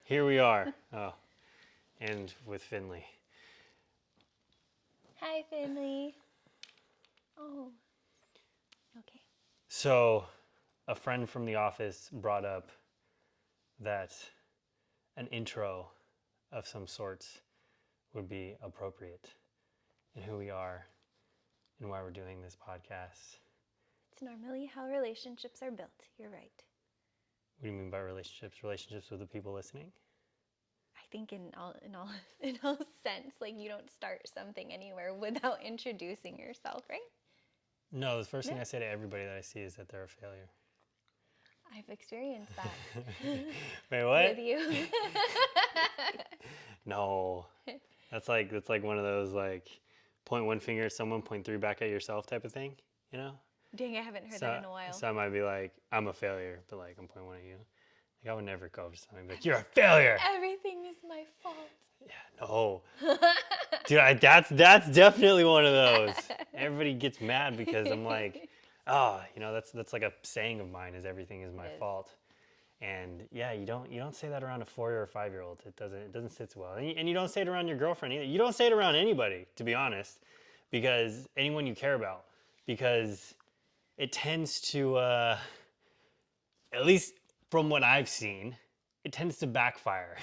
Here we are. Oh, and with Finley. Hi, Finley. Oh, okay. So, a friend from the office brought up that an intro of some sorts would be appropriate in who we are and why we're doing this podcast. It's normally how relationships are built. You're right. What do you mean by relationships? Relationships with the people listening? I think in all sense, like you don't start something anywhere without introducing yourself, right? No, the first thing I say to everybody that I see is that they're a failure. I've experienced that. Wait, what? With you. No. That's like one of those like point one finger at someone, point three back at yourself type of thing, you know? Dang, I haven't heard that in a while. So I might be like, I'm a failure, but like I'm pointing one at you. Like I would never go up to someone and be like, you're a failure. Everything is my fault. Yeah, no. Dude, that's definitely one of those. Everybody gets mad because I'm like, that's like a saying of mine is everything is my fault. And yeah, you don't say that around a 4 or 5 year old. It doesn't sit well. And you don't say it around your girlfriend either. You don't say it around anybody, to be honest, because anyone you care about, because it tends to, at least from what I've seen, it tends to backfire.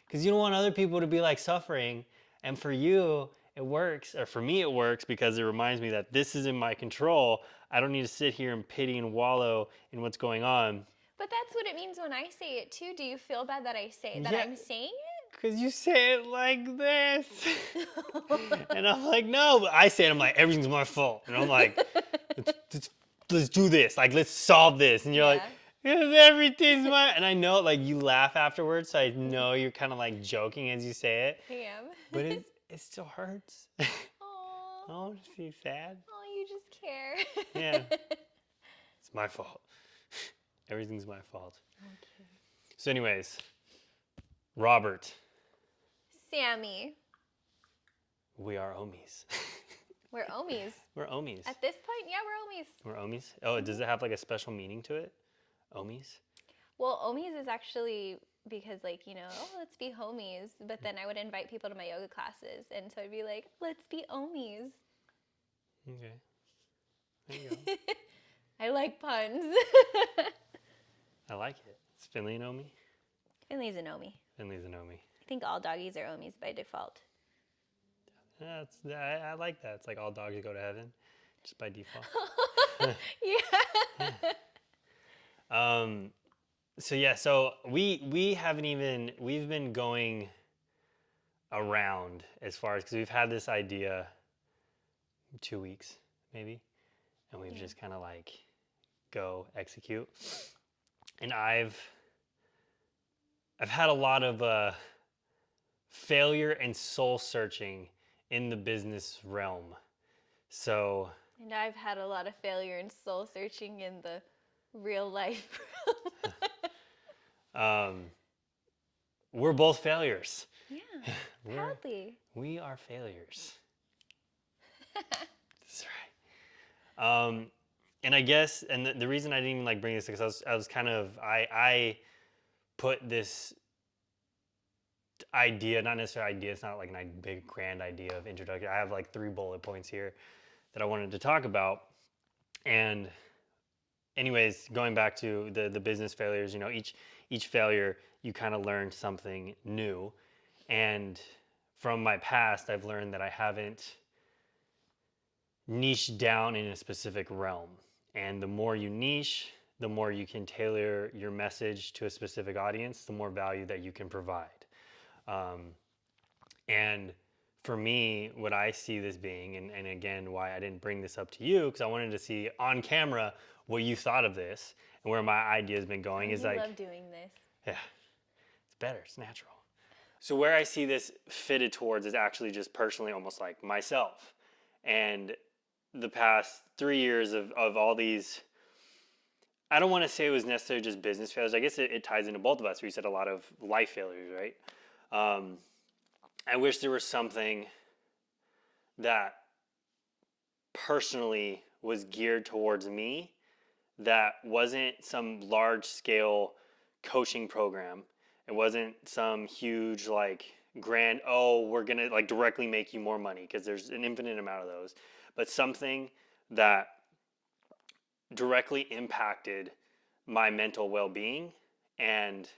Because you don't want other people to be like suffering. And for you, it works, or for me, it works because it reminds me that this is in my control. I don't need to sit here and pity and wallow in what's going on. But that's what it means when I say it too. Do you feel bad that I say that I'm saying it? Because you say it like this. And I'm like, no. But I say it, I'm like, everything's my fault. And I'm like, let's do this. Like, let's solve this. And you're like, everything's my... And I know, like, you laugh afterwards, so I know you're kind of, like, joking as you say it. I am. But it still hurts. Aww. Oh, to see sad. Oh, you just care. Yeah. It's my fault. Everything's my fault. Okay. So anyways, Robert. Sammy. We are Ommies. We're Ommies. We're Ommies. At this point, yeah, we're Ommies. We're Ommies? Oh, does it have like a special meaning to it? Ommies? Well, Ommies is actually because like, let's be homies. But then I would invite people to my yoga classes. And so I'd be like, let's be Ommies. Okay. There you go. I like puns. I like it. Is Finley an Omi? Finley's an Omi. Finley's an Omi. I think all doggies are Omis by default. I like that. It's like all dogs go to heaven, just by default. Yeah. So we haven't even, we've been going around as far as, because we've had this idea 2 weeks maybe, and we've just kind of like go execute. And I've had a lot of failure and soul searching in the business realm. So. And I've had a lot of failure and soul searching in the real life realm. We're both failures. Yeah, proudly. We are failures. That's right. And I guess, and the reason I didn't even like bring this, because I was kind of, I put this idea, not necessarily idea, it's not like a big grand idea of introduction. I have like 3 bullet points here that I wanted to talk about. And anyways, going back to the business failures, each failure, you kind of learn something new. And from my past, I've learned that I haven't niched down in a specific realm. And the more you niche, the more you can tailor your message to a specific audience, the more value that you can provide. And for me, what I see this being, and again, why I didn't bring this up to you, because I wanted to see on camera what you thought of this and where my idea has been going. I love doing this. Yeah, it's better, it's natural. So where I see this fitted towards is actually just personally almost like myself. And the past 3 years of all these, I don't want to say it was necessarily just business failures. I guess it ties into both of us. We said a lot of life failures, right? I wish there was something that personally was geared towards me that wasn't some large scale coaching program. It wasn't some huge like grand, oh, we're going to like directly make you more money, because there's an infinite amount of those, but something that directly impacted my mental well-being and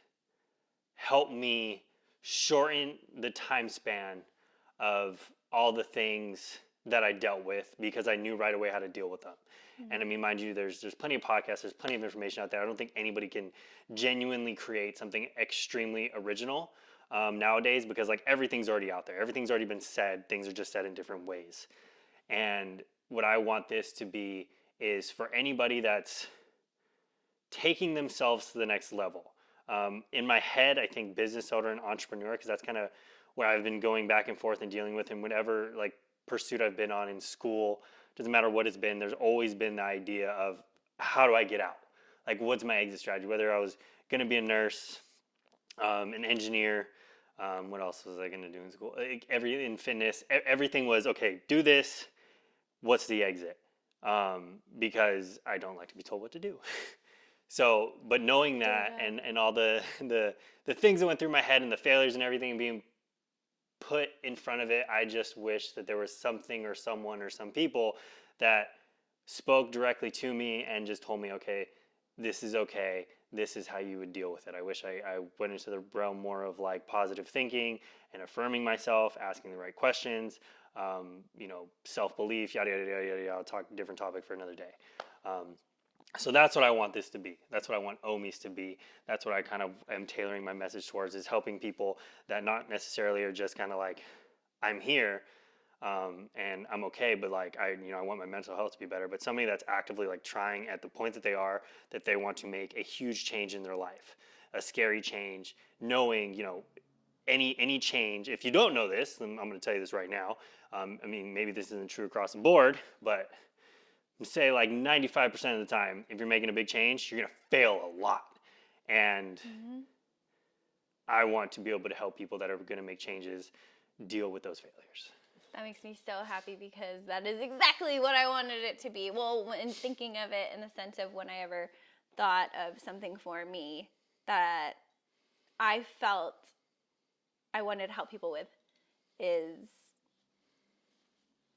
helped me shorten the time span of all the things that I dealt with, because I knew right away how to deal with them. And I mean, mind you, there's plenty of podcasts, there's plenty of information out there. I don't think anybody can genuinely create something extremely original nowadays, because like everything's already out there, everything's already been said. Things are just said in different ways. And what I want this to be is for anybody that's taking themselves to the next level. In my head, I think business owner and entrepreneur, because that's kind of where I've been going back and forth and dealing with in whatever like pursuit I've been on in school. Doesn't matter what it's been. There's always been the idea of how do I get out? Like, what's my exit strategy? Whether I was going to be a nurse, an engineer, what else was I going to do in school? In fitness, everything was okay. Do this. What's the exit? Because I don't like to be told what to do. So, but knowing that and all the things that went through my head and the failures and everything being put in front of it, I just wish that there was something or someone or some people that spoke directly to me and just told me, okay, this is okay. This is how you would deal with it. I wish I went into the realm more of like positive thinking and affirming myself, asking the right questions, self-belief, yada, yada, yada, yada, yada. I'll talk different topic for another day. So that's what I want this to be. That's what I want Ommies to be. That's what I kind of am tailoring my message towards, is helping people that not necessarily are just kind of like, I'm here and I'm okay, but like I want my mental health to be better. But somebody that's actively like trying at the point that they are, that they want to make a huge change in their life, a scary change, knowing any change. If you don't know this, then I'm going to tell you this right now. I mean, maybe this isn't true across the board, but say like 95% of the time, if you're making a big change, you're going to fail a lot. And I want to be able to help people that are going to make changes deal with those failures. That makes me so happy, because that is exactly what I wanted it to be. Well, when thinking of it in the sense of when I ever thought of something for me that I felt I wanted to help people with is,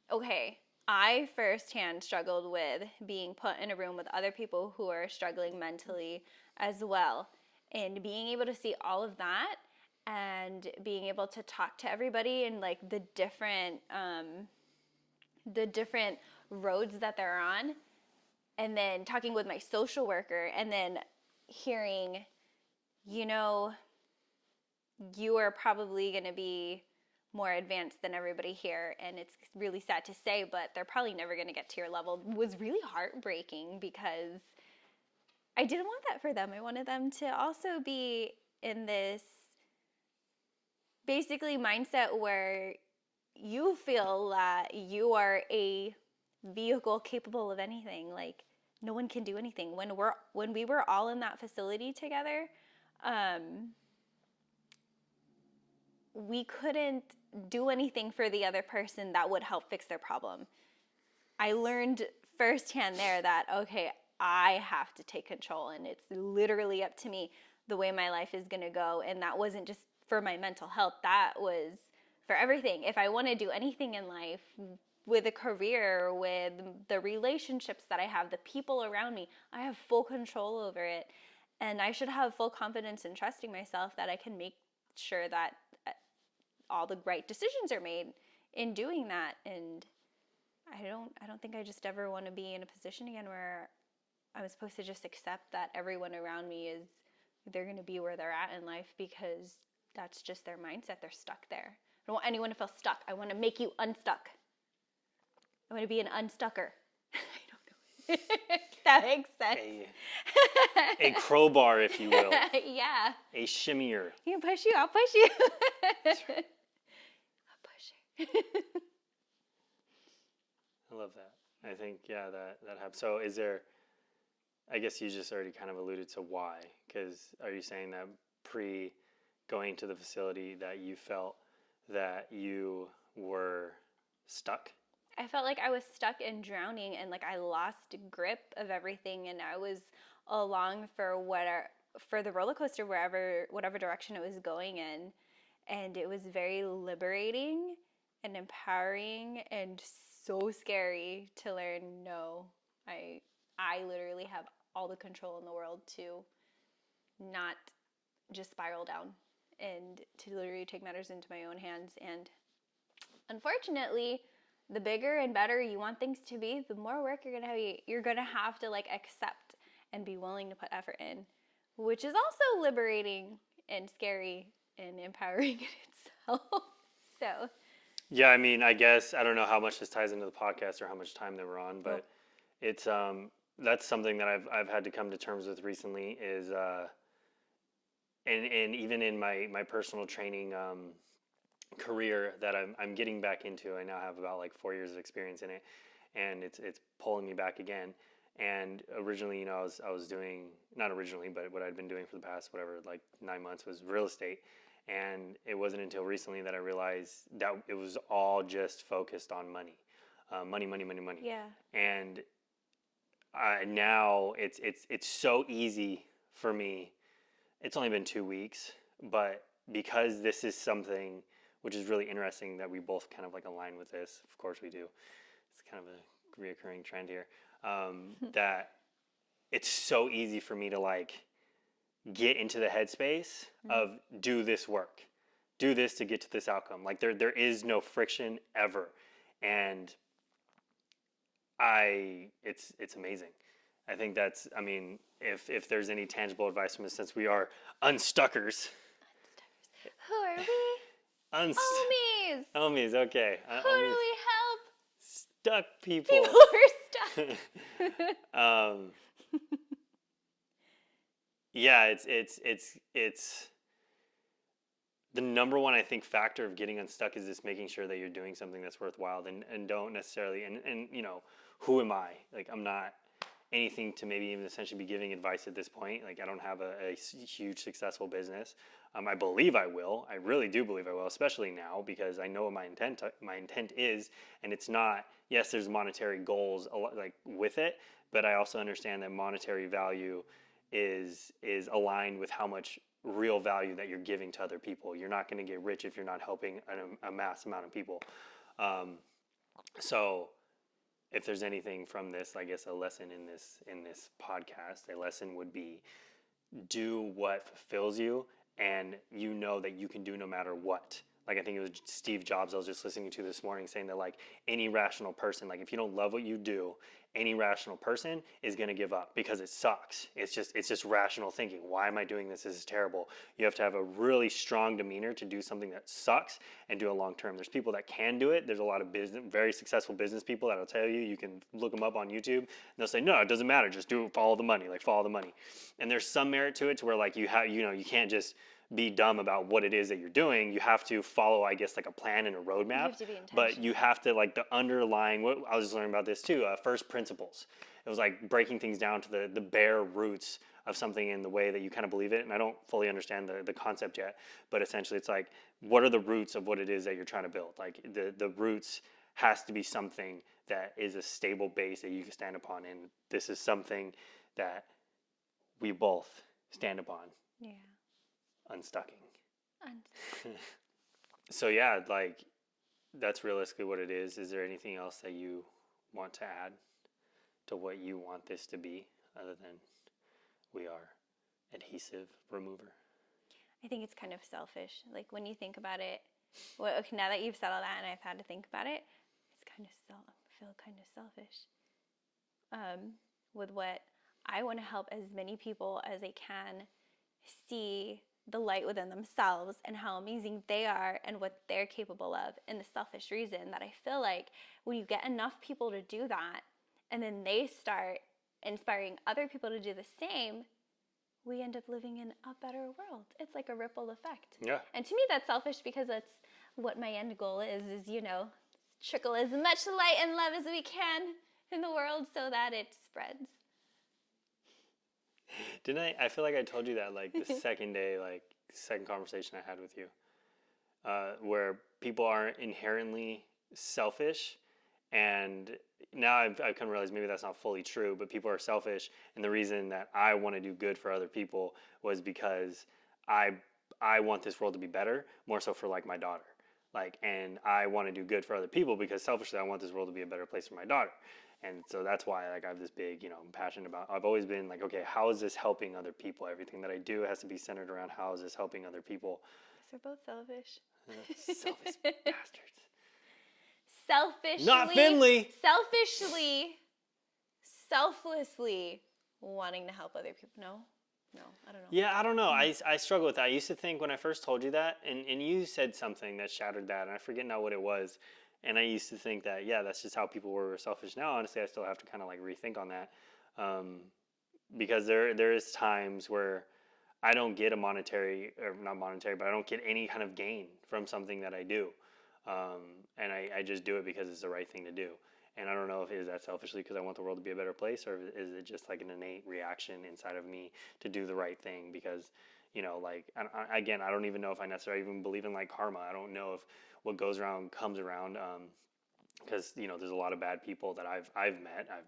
okay, I firsthand struggled with being put in a room with other people who are struggling mentally as well. And being able to see all of that and being able to talk to everybody and like the different roads that they're on, and then talking with my social worker and then hearing, you are probably going to be more advanced than everybody here, and it's really sad to say, but they're probably never going to get to your level, was really heartbreaking, because I didn't want that for them. I wanted them to also be in this basically mindset where you feel that you are a vehicle capable of anything. Like, no one can do anything. When we were all in that facility together, we couldn't do anything for the other person that would help fix their problem. I learned firsthand there that, okay, I have to take control, and it's literally up to me the way my life is going to go. And that wasn't just for my mental health. That was for everything. If I want to do anything in life, with a career, with the relationships that I have, the people around me, I have full control over it. And I should have full confidence in trusting myself that I can make sure that all the right decisions are made in doing that. And I don't think I just ever want to be in a position again where I'm supposed to just accept that everyone around me they're going to be where they're at in life, because that's just their mindset. They're stuck there. I don't want anyone to feel stuck. I want to make you unstuck. I want to be an unstucker. I don't know. That makes sense. A crowbar, if you will. Yeah. A shimmier. You can push you. I'll push you. That's right. I'll push you. I love that. I think, yeah, that happens. So is there, I guess you just already kind of alluded to why, because are you saying that going to the facility that you felt that you were stuck? I felt like I was stuck and drowning, and like I lost grip of everything, and I was along for for the roller coaster, whatever direction it was going in. And it was very liberating and empowering and so scary to learn, no, I literally have all the control in the world to not just spiral down and to literally take matters into my own hands. And unfortunately, the bigger and better you want things to be, the more work you're gonna have to like accept and be willing to put effort in, which is also liberating and scary and empowering in itself. So Yeah, I mean, I guess I don't know how much this ties into the podcast or how much time that we're on, but it's that's something that I've had to come to terms with recently is and even in my personal training career that I'm getting back into. I now have about like 4 years of experience in it, and it's pulling me back again. And originally, you know, I was doing, not originally, but what I'd been doing for the past whatever like 9 months was real estate. And it wasn't until recently that I realized that it was all just focused on money, money, money, money, money. yeah, And now it's so easy for me. It's only been 2 weeks, but because this is something which is really interesting that we both kind of like align with this. Of course we do. It's kind of a reoccurring trend here. That it's so easy for me to like get into the headspace of do this work, do this to get to this outcome. Like there is no friction ever, and it's amazing. I think that's, I mean, if there's any tangible advice from this, since we are unstuckers. Who are we? Ommies! Ommies, okay. Who do we help? Stuck people. People who are stuck. Yeah, it's the number one, I think, factor of getting unstuck is just making sure that you're doing something that's worthwhile and don't necessarily, and you know, who am I? Like, I'm not anything to maybe even essentially be giving advice at this point. Like, I don't have a huge successful business. I believe I will. I really do believe I will, especially now because I know what my intent is, and it's not. Yes, there's monetary goals like with it, but I also understand that monetary value is aligned with how much real value that you're giving to other people. You're not going to get rich if you're not helping a mass amount of people. So if there's anything from this, I guess a lesson in this podcast, a lesson would be do what fulfills you and you know that you can do no matter what. Like I think it was Steve Jobs I was just listening to this morning saying that like any rational person, like if you don't love what you do, any rational person is going to give up because it sucks. It's just rational thinking. Why am I doing this? This is terrible. You have to have a really strong demeanor to do something that sucks and do it long term. There's people that can do it. There's a lot of very successful business people that'll tell you. You can look them up on YouTube and they'll say, no, it doesn't matter. Just do it. Follow the money. Like follow the money. And there's some merit to it to where like you can't just be dumb about what it is that you're doing. You have to follow, I guess, like a plan and a roadmap. You have to be intentional. But you have to like the underlying. What I was just learning about this too. First principles. It was like breaking things down to the bare roots of something in the way that you kind of believe it. And I don't fully understand the concept yet. But essentially, it's like what are the roots of what it is that you're trying to build? Like the roots has to be something that is a stable base that you can stand upon. And this is something that we both stand upon. Yeah. Unstucking. So yeah, like that's realistically what it is. Is there anything else that you want to add to what you want this to be other than we are adhesive remover? I think it's kind of selfish. Like when you think about it, well, okay, now that you've said all that and I've had to think about it, it's kind of I feel kind of selfish. With what I want to help as many people as I can see the light within themselves and how amazing they are and what they're capable of. And the selfish reason that I feel like when you get enough people to do that and then they start inspiring other people to do the same, we end up living in a better world. It's like a ripple effect. Yeah. And to me that's selfish because that's what my end goal is, you know, trickle as much light and love as we can in the world so that it spreads. Didn't I feel like I told you that like the second day, like second conversation I had with you, where people are inherently selfish And now I've come to realize maybe that's not fully true, but people are selfish. And the reason that I want to do good for other people was because I want this world to be better, more so for like my daughter. Like, and I want to do good for other people because selfishly I want this world to be a better place for my daughter. And so that's why like I have this big, I'm passionate about. I've always been like, okay, how is this helping other people? Everything that I do has to be centered around how is this helping other people. Guess we're both selfish. Selfish bastards. Selfishly. Not Finley. Selflessly wanting to help other people. No, I don't know. Yeah, I don't know. I struggle with that. I used to think when I first told you that, and you said something that shattered that, and I forget now what it was. And I used to think that, yeah, that's just how people were selfish. Now, honestly, I still have to kind of like rethink on that, because there is times where I don't get a monetary, or not monetary, but I don't get any kind of gain from something that I do, and I just do it because it's the right thing to do. And I don't know if it is that selfishly because I want the world to be a better place, or is it just like an innate reaction inside of me to do the right thing? Because, like, again, I don't even know if I necessarily even believe in like karma. I don't know if what goes around comes around. Because there's a lot of bad people that I've met. I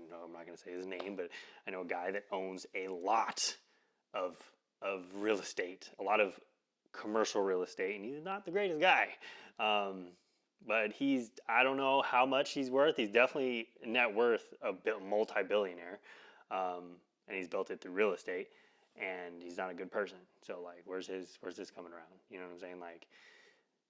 know I'm not going to say his name, but I know a guy that owns a lot of real estate, a lot of commercial real estate, and he's not the greatest guy. But I don't know how much he's worth. He's definitely net worth a multi-billionaire, and he's built it through real estate. And he's not a good person. So like, where's this coming around? You know what I'm saying? Like,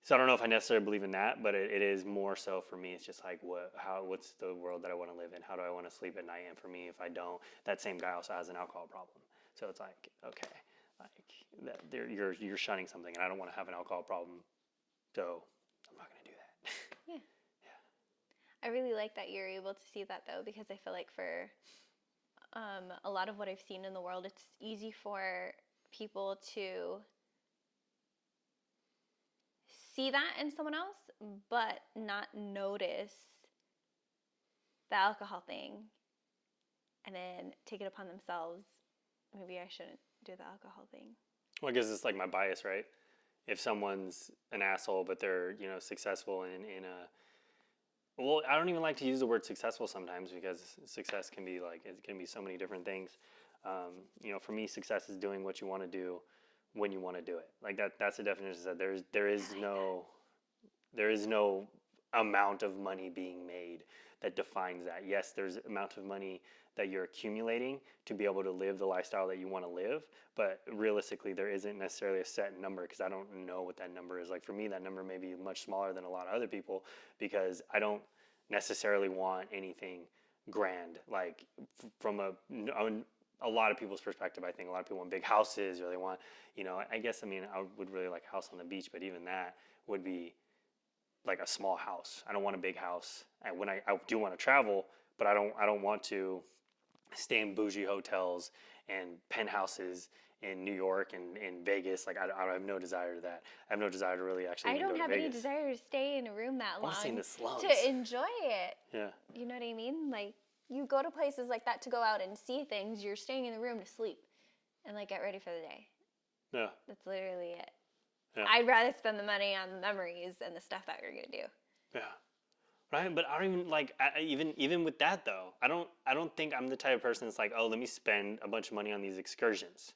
so I don't know if I necessarily believe in that, but it is more so for me. It's just like, what's the world that I want to live in? How do I want to sleep at night? And for me, if I don't, that same guy also has an alcohol problem. So it's like, okay, like you're shunning something, and I don't want to have an alcohol problem. So I'm not going to do that. Yeah. I really like that you're able to see that though, because I feel like for a lot of what I've seen in the world, it's easy for people to see that in someone else, but not notice the alcohol thing and then take it upon themselves. Maybe I shouldn't do the alcohol thing. Well, I guess it's like my bias, right? If someone's an asshole, but they're, successful in a, well, I don't even like to use the word successful sometimes because success can be like, it can be so many different things. For me, success is doing what you want to do when you want to do it. Like that's the definition that there is no amount of money being made that defines that. Yes, there's amount of money that you're accumulating to be able to live the lifestyle that you want to live, but realistically there isn't necessarily a set number because I don't know what that number is. Like for me, that number may be much smaller than a lot of other people because I don't necessarily want anything grand. Like from a lot of people's perspective, I think a lot of people want big houses or they want, I guess, I would really like a house on the beach, but even that would be like a small house. I don't want a big house. And when I do want to travel, but I don't want to stay in bougie hotels and penthouses in New York and in Vegas. Like I have no desire to that. I have no desire to really actually I even don't go have to any Vegas. desire to stay in a room that I want to stay in long the slums. to enjoy it. Yeah. You know what I mean? Like you go to places like that to go out and see things. You're staying in the room to sleep and like get ready for the day. Yeah. That's literally it. Yeah. I'd rather spend the money on the memories and the stuff that you're gonna do. Yeah. Right, but I don't even like even with that though. I don't think I'm the type of person that's like, oh, let me spend a bunch of money on these excursions,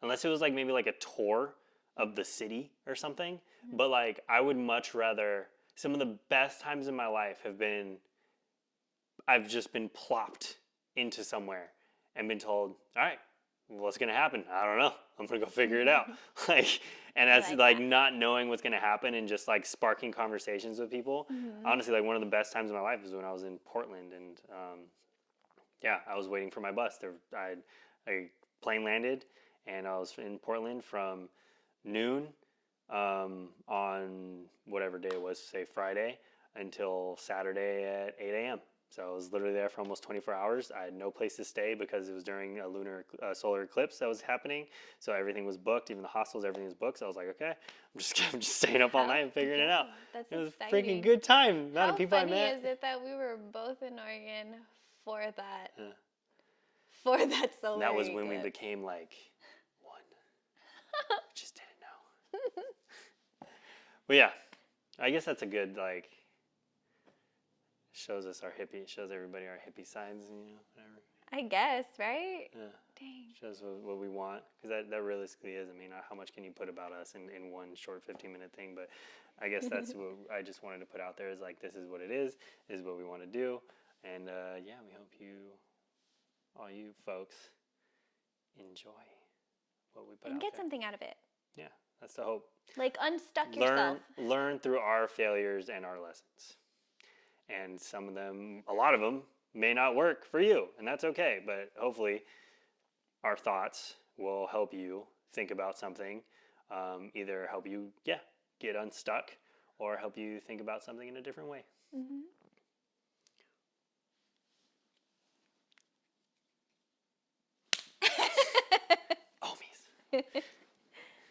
unless it was like maybe like a tour of the city or something. Mm-hmm. But like, I would much rather. Some of the best times in my life have been. I've just been plopped into somewhere and been told, all right, what's gonna happen? I don't know. I'm gonna go figure it out. And that's like not knowing what's gonna happen and just like sparking conversations with people. Mm-hmm. Honestly, like one of the best times of my life was when I was in Portland, and I was waiting for my bus. A plane landed, and I was in Portland from noon on whatever day it was, say Friday, until Saturday at 8 a.m. So I was literally there for almost 24 hours. I had no place to stay because it was during a solar eclipse that was happening. So everything was booked, even the hostels, everything was booked. So I was like, okay, I'm just staying up all night and figuring it out. That's it was exciting. A freaking good time. How people I met. How funny is it that we were both in Oregon for that? Yeah. For that solar eclipse. That was when we became like one. We just didn't know. But yeah, I guess that's a good like Shows us our hippie, shows everybody our hippie sides, you know, whatever. I guess, right? Yeah. Dang. Shows what we want, because that realistically is. I mean, how much can you put about us in one short 15-minute thing? But I guess that's what I just wanted to put out there is like, this is what it is what we want to do. And yeah, we hope all you folks, enjoy what we put And out get there. something out of it. Yeah, that's the hope. Like unstuck yourself. Learn through our failures and our lessons. And some of them, a lot of them, may not work for you, and that's okay. But hopefully, our thoughts will help you think about something, either help you, get unstuck, or help you think about something in a different way. Mm-hmm. Ommies.